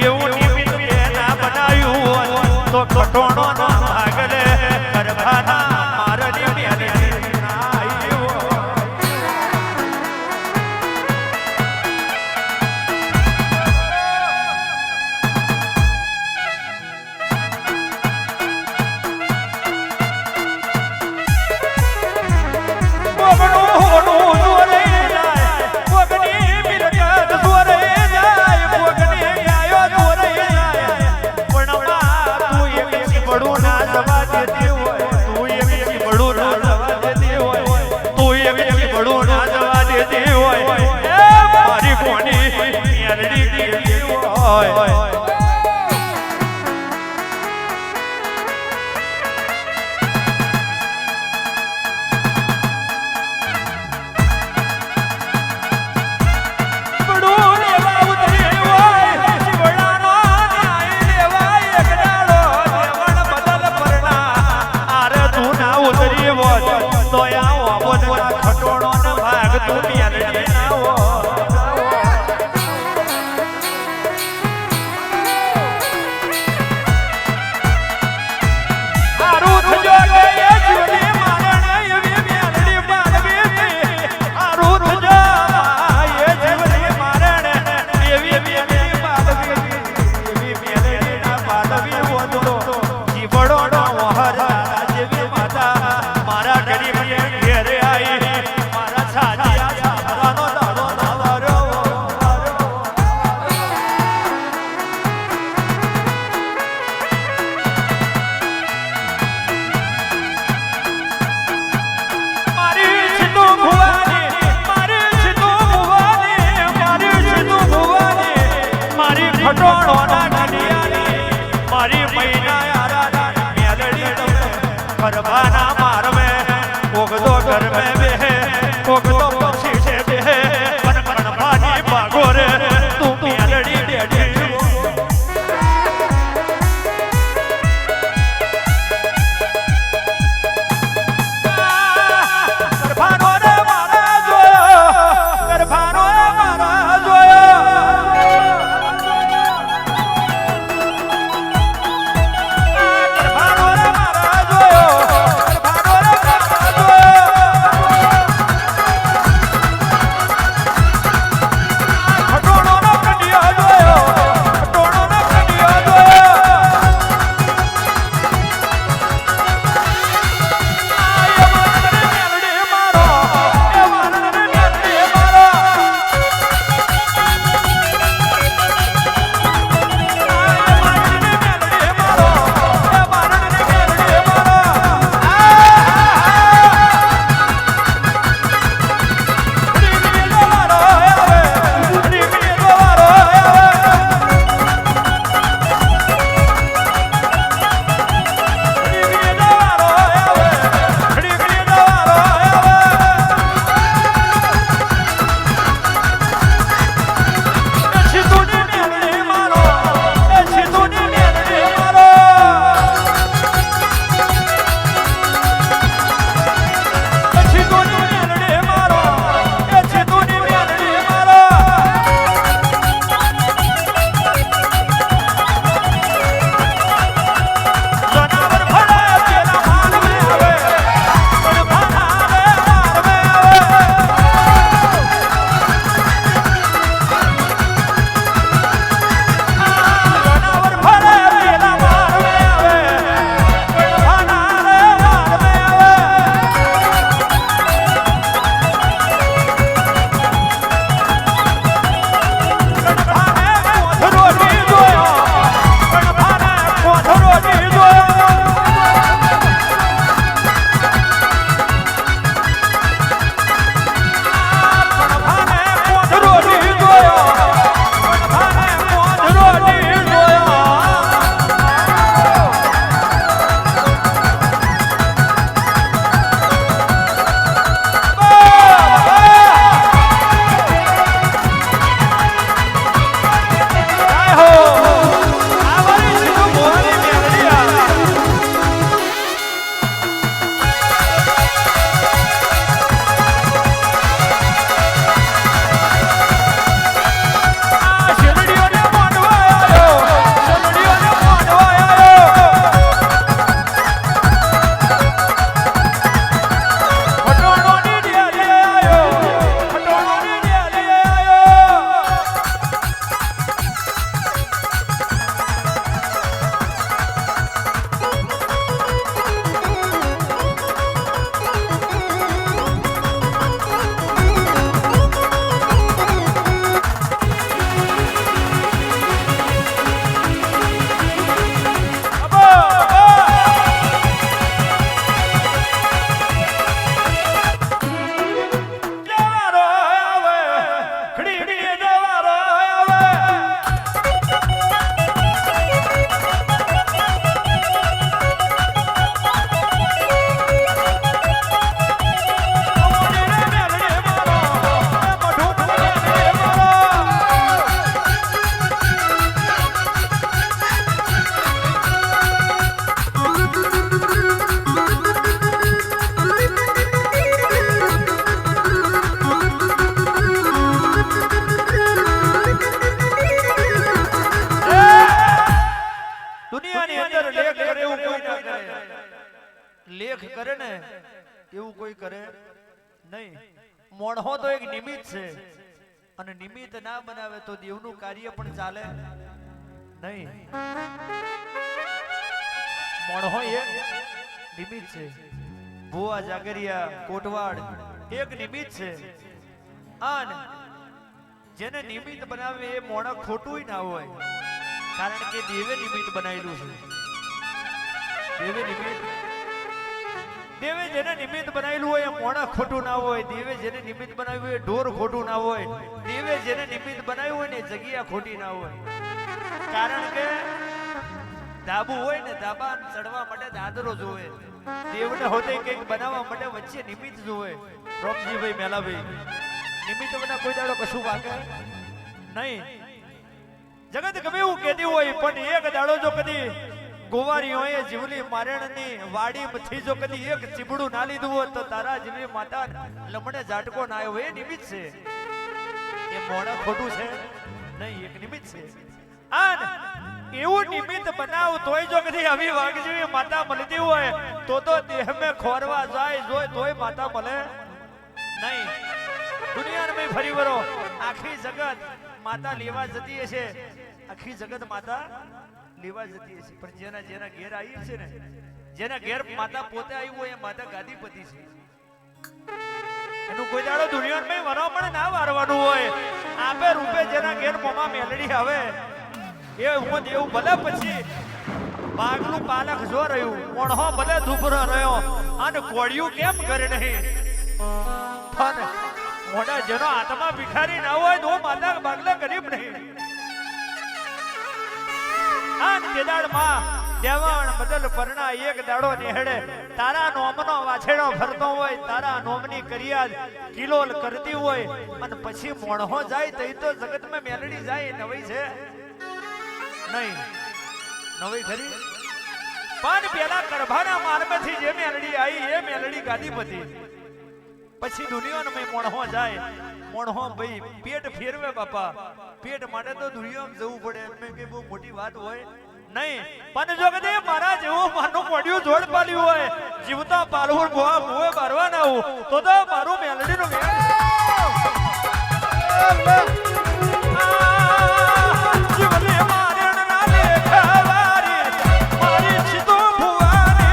એવું કરે ને એવું કોઈ કરે નહીં. મોણહો તો એક નિમિત્ત છે, અને નિમિત્ત ના બનાવે તો દેવનું કાર્ય પણ ચાલે નહીં. મોણહો એક નિમિત્ત છે. ભુવા જાગરિયા કોટવાડ એક નિમિત્ત છે. અને જેને નિમિત્ત બનાવે એ મોણા ખોટું ના હોય, કારણ કે દેવે નિમિત્ત બનાવેલું છે. દેવે જેને નિમિત્ત બનાવેલું હોય એ મોણા ખોટું ના હોય. દેવે જેને નિમિત્ત બનાવ્યું હોય ઢોર ખોટું ના હોય. દેવે જેને નિમિત્ત બનાવ્યું હોય ને જગ્યા ખોટી ના હોય. કારણ કે ધાબુ હોય ને ધાબા ચડવા માટે દાદરો જોવે. દેવને હોતે કંઈક બનાવવા માટે વચ્ચે નિમિત્ત જોવે. રોમજીભાઈ મેલાભાઈ નિમિત્ત વિના કોઈ દાડો કશું વાગે નહીં. જગત ગમે એવું કહેતી હોય પણ એક દાડો જો કદી ગોવારીઓએ જીવલી મારણની વાડીમાંથી જો કદી એક ચીબડું ના લીધું હોત તો તારા જીવલી માતા લમણે ઝાટકો ના આવ્યો. એ નિમિત્ત છે. એ મોણા ખોટું છે નહીં, એક નિમિત્ત છે. અને એવું નિમિત્ત બનાવ તોય જો કદી આવી વાઘજીવી માતા મળતી હોય તો દેહ મેં ખોરવા જાય જોય તોય માતા મળે નહીં. દુનિયામાં ફરી વરો આખી જગત માતા લેવા જતી હશે. આખી જગત માતા લેવા જતી હશે, પણ જેના જેના ઘેર આવી છે ને, જેના ઘેર માતા પોતે આવી હોય એ માતા ગાદીપતિ છે. એનું કોઈ દાડો દુનિયામાં વરો પણ ના વારવાનું હોય. આપે રૂપે જેના ઘેર મોમાં મેલડી આવે એ હું દેવું ભલે પછી બાગલું પાલક જો રહ્યું મોણહો ભલે ધૂપરો રહ્યો અને કોળિયું કેમ કરે નહીં. પણ મોઢા જેનો આત્મા ભિખારી ના હોય તો માતા બાગલા ગરીબ નહીં. આન કેદાડ માં દેવાણ બદલ પરણા એક દાડો નિહળે. તારા નોમનો વાછેડો ફરતો હોય, તારા નોમની કરિયાદ કિલોલ કરતી હોય અને પછી મોણહો જાય તઈ તો જગતમાં મેલડી જાય નવી છે નહીં. નવી ખરી પણ પેલા કરભાના માર્ગથી જે મેલડી આવી એ મેલડી ગાદીપતિ. પછી દુનિયામાં મોણહો જાય. મોણહો ભાઈ પેટ ફેરવે બાપા. પેટ માટે તો દુનિયામાં જવું પડે એમ કે બહુ મોટી વાત હોય નહીં. પણ જો કદે મારા જેવું માનું મોઢિયું જોડ પાલ્યું હોય, જીવતા પાલવું ભોવા ભોવે બારવા ના હું તો મારું મેલડીનું જીવલે મારણ ના દેખાવારી મારી છીતો ભુવાને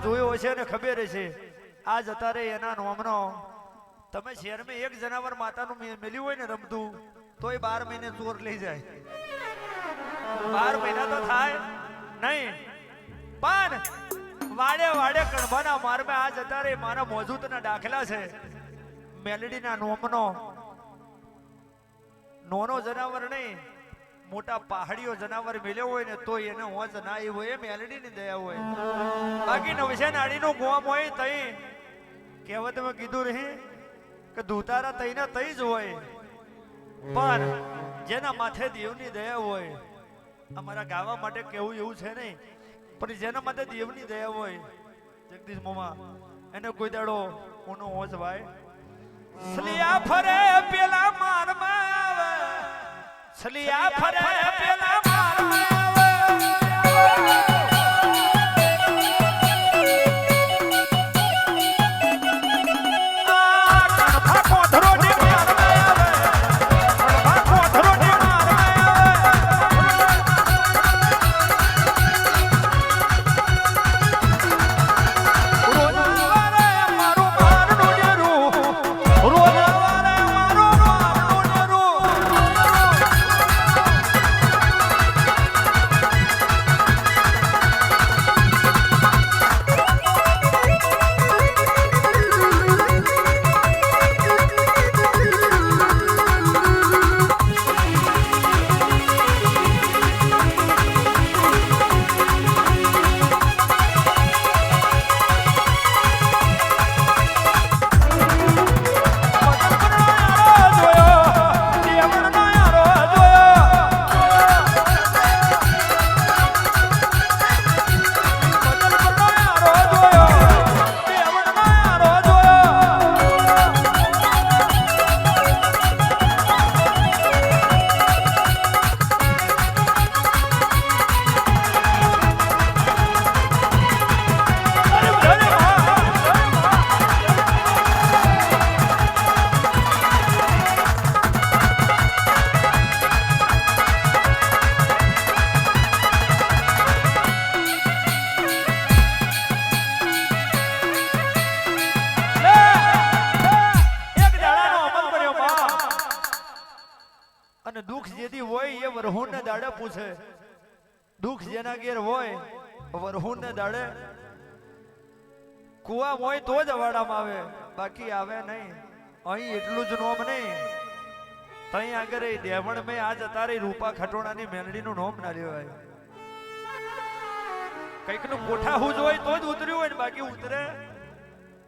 જોયો હશે ને ખબર હશે. આ જતા રે એના નોમનો તમે શહેરમાં એક જનાવર માતાનું મેલ્યું હોય ને રમતું તોય 12 મહિને ચોર લઈ જાય. 12 મહિના તો થાય નહીં. પણ વાડે વાડે કણભાના મારમાં આ જતા રે મારા મોજૂદના દાખલા છે. મેલડીના નોમનો નોનો જનાવર નહીં, મોટા પહાડીઓ જનાવર મેલ્યો હોય ને તો એને હોજ ના આવી હોય. એ મેલડીની દયા હોય. બાકી નવશે નાડીનું ગોમ હોય તઈ કહેવતમાં કીધું રહી કે દૂતારા તઈને તઈ જ હોય. પણ જેના માથે દેવની દયા હોય, અમારા ગાવા માટે કેવું એવું છે નહીં, પણ જેના માથે દેવની દયા હોય જગદીશ મોમા એને કોઈ દાડો કોનો હોજ ભાઈ છલિયા ફરે પેલા મારમાં આવે છલિયા ફરે પેલા મારમાં અને દુઃખ જેદી હોય એ વરહુન ને દાડે પૂછે દુઃખ જેના ઘેર હોય વરહુન ને દાડે કુવા હોય તો જ અવાડામાં આવે બાકી આવે નહીં અહીં એટલું જ નોમ નહીં તઈ આગળ દેવણ મેં આજ અતારે રૂપા ખટોણાની મેલડીનું નોમ ના લેવાય કઈક નું કોઠા હું જ હોય તો જ ઉતર્યું હોય ને બાકી ઉતરે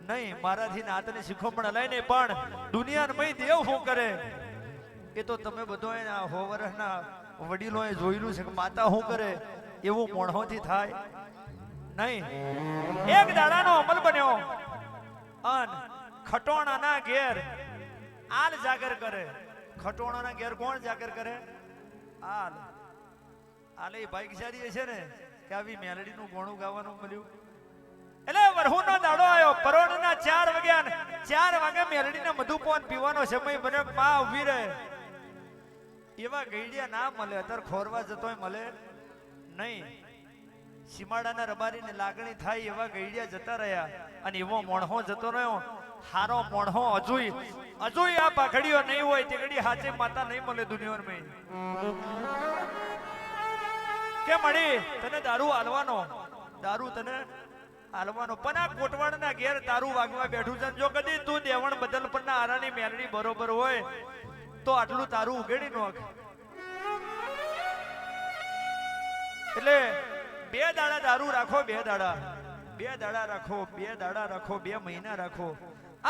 નહીં મારાથી નાતને શીખોમણ લઈને પણ દુનિયામાં દેવ શું કરે એ તો તમે બધો એના હોવરના વડીલોએ જોયેલું છે કે માતા શું કરે એવું મોણહોથી થાય નહીં એક દાડાનો અમલ બન્યો અન ખટોણાના ઘેર આલ જાગર કરે ખટોણાના ઘેર કોણ જાગર કરે આલ આલે ભાગ્યશાળી છે ને કે આવી મેલડીનું ગોણું ગાવાનું મળ્યું એટલે વરહુનો દાડો આવ્યો પરોણના 4 વાગ્યા 4 વાગે મેલડીને મધુપાન પીવાનો સમય બને માં ઊભી રહે એવા ગઈડિયા ના મળે અત્યારે ખોરવા જતોય મળે નહીં સીમાડાના રબારીને લાગણી થાય એવા ગઈડિયા જતા રહ્યા અને એવો મોણહો જતો રહ્યો હારો મોણહો અજુય આ પાઘડીઓ નહીં હોય તે ઘડી હાચે માતા નહીં મળે દુનિયામાં કે મળી તને દારૂ આલવાનો પણ આ કોટવાડના ઘેર દારૂ વાગવા બેઠું છે જો કદી તું દેવણ બદલ પરના આરાની મેલડી બરોબર હોય તો આટલું તારું ઉગેડી નોખ એટલે 2 દાડા દારૂ રાખો 2 દાડા રાખો 2 દાડા રાખો 2 મહિના રાખો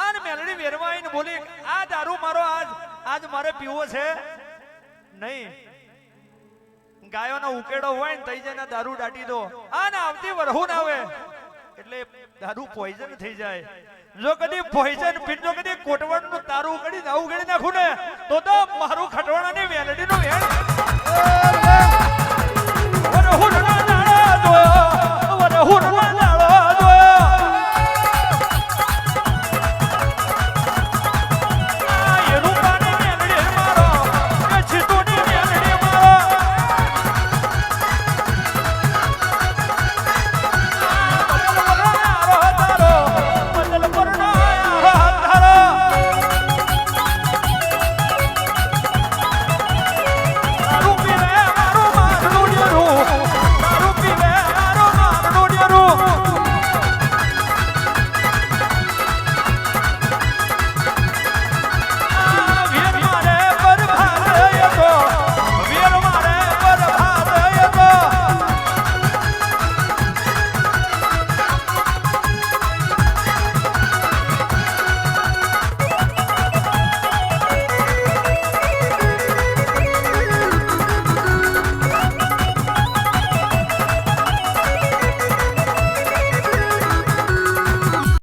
આને મેલડી વેરવાઈને બોલી આ દારૂ મારો આજ મારે પીવો છે નહીં ગાયોનો ઉકેડો હોય ને તઈ જઈને દારૂ દાટી દો આને આવતી વરહુન આવે એટલે દારૂ પોઈઝન થઈ જાય જો કદી પોઈઝન પીન જો કદી કોટવાડનું તારું ઉગડી નાખું ને તો મારું ખટવાણાની મેલડીનું વેણ